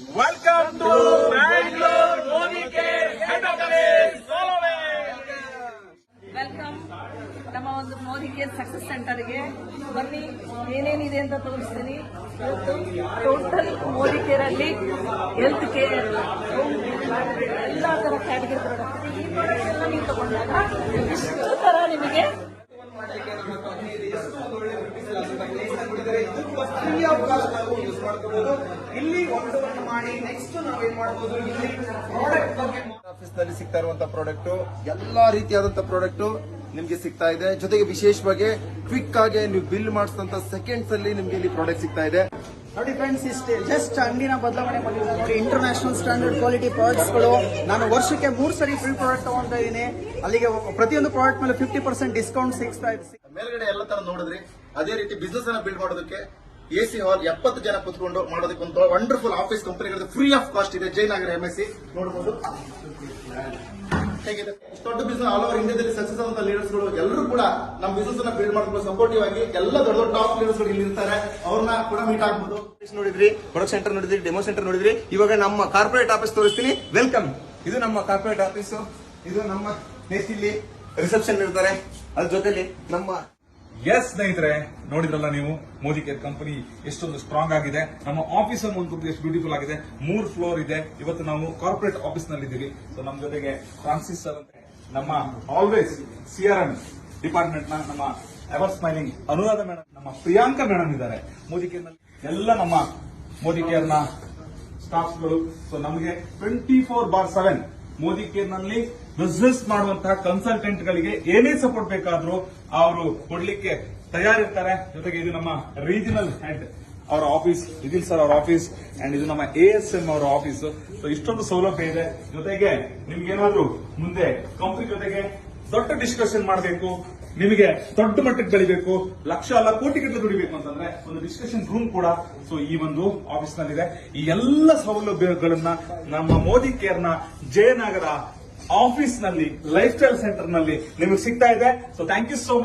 Welcome to Bangalore Modicare Head Office. Welcome ನಮ್ಮ ಒಂದು Modi care success ಸೆಂಟರ್ಗೆ ಬನ್ನಿ, ಏನೇನಿದೆ ಅಂತ ತೋರಿಸ್ತೀನಿ. ಇವತ್ತು ಟೋಟಲ್ ಮೋದಿ ಕೇರ್ ಅಲ್ಲಿ ಹೆಲ್ತ್ ಕೇರ್ ಎಲ್ಲ ತರ ಕ್ಯಾಟಗರಿ ಪ್ರಾಡಕ್ಟ್, ಈ ಪ್ರಾಡಕ್ಟ್ ಎಲ್ಲ ನೀವು ತಗೊಂಡಾಗ ಇಷ್ಟು ತರ ನಿಮಗೆ ಇಲ್ಲಿ ಒಂದು ಮಾಡಿ ನೆಕ್ಸ್ಟ್ ನಾವೇನ್ ಮಾಡಬಹುದು, ಇಲ್ಲಿ ಪ್ರಾಡಕ್ಟ್ ಬಗ್ಗೆ ಆಫೀಸ್ ನಲ್ಲಿ ಸಿಗ್ತಾ ಇರುವಂತಹ ಪ್ರಾಡಕ್ಟ್, ಎಲ್ಲಾ ರೀತಿಯಾದಂತಹ ಪ್ರಾಡಕ್ಟ್ ನಿಮ್ಗೆ ಸಿಗ್ತಾ ಇದೆ. ಜೊತೆಗೆ ವಿಶೇಷವಾಗಿ ಕ್ವಿಕ್ ಆಗಿ ನೀವು ಬಿಲ್ ಮಾಡಿಸಿದಂತ ಸೆಕೆಂಡ್ಸ್ ಅಲ್ಲಿ ನಿಮ್ಗೆ ಇಲ್ಲಿ ಪ್ರಾಡಕ್ಟ್ ಸಿಗ್ತಾ ಇದೆ. ನೋಡಿ ಫ್ರೆಂಡ್ಸ್, ಇಷ್ಟೇ ಜಸ್ಟ್ ಅಂಗಡಿನ ಬದಲಾವಣೆ ಮಾಡಿದ್ದಾರೆ ನೋಡಿ. ಇಂಟರ್ನ್ಯಾಷನಲ್ ಸ್ಟ್ಯಾಂಡರ್ಡ್ ಕ್ವಾಲಿಟಿ ಪ್ರಾಡಕ್ಟ್ಸ್ ಗಳು. ನಾನು ವರ್ಷಕ್ಕೆ 3 ಸರಿ ಫ್ರೀ ಪ್ರಾಡಕ್ಟ್ ತಗೊಂತಾ ಇದ್ದೀನಿ. ಅಲ್ಲಿಗೆ ಪ್ರತಿಯೊಂದು ಪ್ರಾಡಕ್ಟ್ ಮೇಲೆ 50% ಡಿಸ್ಕೌಂಟ್ ಸಿಗ್ತಾ ಇದೆ. ಮೇಲ್ಗಡೆ ಎಲ್ಲ ತರ ನೋಡಿದ್ರಿ. ಅದೇ ರೀತಿ ಬಿಸ್ನೆಸ್ ಅನ್ನ ಬಿಲ್ಡ್ ಮಾಡೋದಕ್ಕೆ ಎಸಿ ಹಾಲ್ 70 ಜನ ಕುತ್ಕೊಂಡು ಮಾಡೋದಕ್ಕೆ ಒಂದು ವಂಡರ್ಫುಲ್ ಆಫೀಸ್ ಕಂಪನಿಗಳಿಗೆ ಫ್ರೀ ಆಫ್ ಕಾಸ್ಟ್ ಇದೆ. ಜಯನಗರ MSC ನೋಡಬಹುದು ಹೇಗಿದೆ. ದೊಡ್ಡ ಬಿಸ್ನೆಸ್ ಆಲ್ ಓವರ್ ಇಂಡಿಯಾದಲ್ಲಿ ಸಕ್ಸಸ್ ಆದಂತ ಲೀಡರ್ಸ್ ಗಳು ಎಲ್ಲರೂ ಕೂಡ ನಮ್ಮ ಬಿಸ್ನೆಸ್ ಅನ್ನ ಬಿಲ್ಡ್ ಮಾಡ್ಕೊಂಡು ಸಪೋರ್ಟಿವ್ ಆಗಿ ಎಲ್ಲ ದೊಡ್ಡ ದೊಡ್ಡ ಟಾಪ್ ಲೀಡರ್ಸ್ ಗಳು ಇಲ್ಲಿ ಇರ್ತಾರೆ. ಅವ್ರನ್ನ ಕೂಡ ಮೀಟ್ ಆಗ್ಬಹುದು. ನೋಡಿದ್ರಿ, ಪ್ರೊಡಕ್ಟ್ ಸೆಂಟರ್ ನೋಡಿದ್ರಿ, ಡೆಮೋ ಸೆಂಟರ್ ನೋಡಿದ್ರಿ. ಇವಾಗ ನಮ್ಮ ಕಾರ್ಪೊರೇಟ್ ಆಫೀಸ್ ತೋರಿಸ್ತೀನಿ. ವೆಲ್ಕಮ್. ಇದು ನಮ್ಮ ಕಾರ್ಪೊರೇಟ್ ಆಫೀಸ್. ಇದು ನಮ್ಮ ಇಲ್ಲಿ ರಿಸೆಪ್ಷನ್ ಇರ್ತಾರೆ. ಅದ್ರ ಜೊತೆಲಿ ನಮ್ಮ ಎಸ್ ಸ್ನೇಹಿತರೆ, ನೋಡಿದ್ರಲ್ಲ ನೀವು ಮೋದಿ ಕೇರ್ ಕಂಪನಿ ಎಷ್ಟೊಂದು ಸ್ಟ್ರಾಂಗ್ ಆಗಿದೆ. ನಮ್ಮ ಆಫೀಸ್ ಒಂದು ಎಷ್ಟು ಬ್ಯೂಟಿಫುಲ್ ಆಗಿದೆ. 3 ಫ್ಲೋರ್ ಇದೆ. ಇವತ್ತು ನಾವು ಕಾರ್ಪೊರೇಟ್ ಆಫೀಸ್ ನಲ್ಲಿ ಇದ್ದೀವಿ. ಸೊ ನಮ್ಮ ಜೊತೆಗೆ ಫ್ರಾನ್ಸಿಸ್ ಸರ್ ಅಂತ ನಮ್ಮ ಆಲ್ವೇಸ್ CRM ಡಿಪಾರ್ಟ್ಮೆಂಟ್ ನ ನಮ್ಮ ಎವರ್ ಸ್ಮೈಲಿಂಗ್ ಅನುರಾಧ ಮೇಡಮ್, ನಮ್ಮ ಪ್ರಿಯಾಂಕಾ ಮೇಡಮ್ ಇದ್ದಾರೆ. ಮೋದಿ ಕೇರ್ ನಲ್ಲಿ ಎಲ್ಲ ನಮ್ಮ ಮೋದಿ ಕೇರ್ ನ ಸ್ಟಾಫ್ ಗಳು. ಸೊ ನಮಗೆ 24/7 ಮೋದಿ ಕೇರ್ ನಲ್ಲಿ ಬಿಸ್ನೆಸ್ ಮಾಡುವಂತಹ ಕನ್ಸಲ್ಟೆಂಟ್ ಗಳಿಗೆ ಏನೇ ಸಪೋರ್ಟ್ ಬೇಕಾದ್ರೂ ಅವರು ಕೊಡ್ಲಿಕ್ಕೆ ತಯಾರಿರ್ತಾರೆ. ಜೊತೆಗೆ ಇದು ನಮ್ಮ ರೀಜನಲ್ ಹೆಡ್ ಅವರ ಆಫೀಸ್, ಇದಿಲ್ ಸರ್ ಅವರ ಆಫೀಸ್, ಅಂಡ್ ಇದು ನಮ್ಮ ASM ಅವರ ಆಫೀಸ್. ಸೊ ಇಷ್ಟೊಂದು ಸೌಲಭ್ಯ ಇದೆ. ಜೊತೆಗೆ ನಿಮ್ಗೆ ಏನಾದ್ರೂ ಮುಂದೆ ಕಂಪನಿ ಜೊತೆಗೆ ದೊಡ್ಡ ಡಿಸ್ಕಷನ್ ಮಾಡಬೇಕು, ನಿಮಗೆ ದೊಡ್ಡ ಮಟ್ಟಕ್ಕೆ ಬೆಳಿಬೇಕು, ಲಕ್ಷ ಅಲ್ಲ ಕೋಟಿಗಟ್ಟಲೆ ದುಡಿಬೇಕು ಅಂತಂದ್ರೆ ಒಂದು ಡಿಸ್ಕಷನ್ ರೂಮ್ ಕೂಡ ಸೊ ಈ ಒಂದು ಆಫೀಸ್ ನಲ್ಲಿದೆ. ಈ ಎಲ್ಲ ಸೌಲಭ್ಯಗಳನ್ನ ನಮ್ಮ ಮೋದಿ ಕೇರ್ ನ ಜಯನಗರ ಆಫೀಸ್ ನಲ್ಲಿ, ಲೈಫ್ ಸ್ಟೈಲ್ ಸೆಂಟರ್ ನಲ್ಲಿ ನಿಮಗೆ ಸಿಗ್ತಾ ಇದೆ. So thank you so much.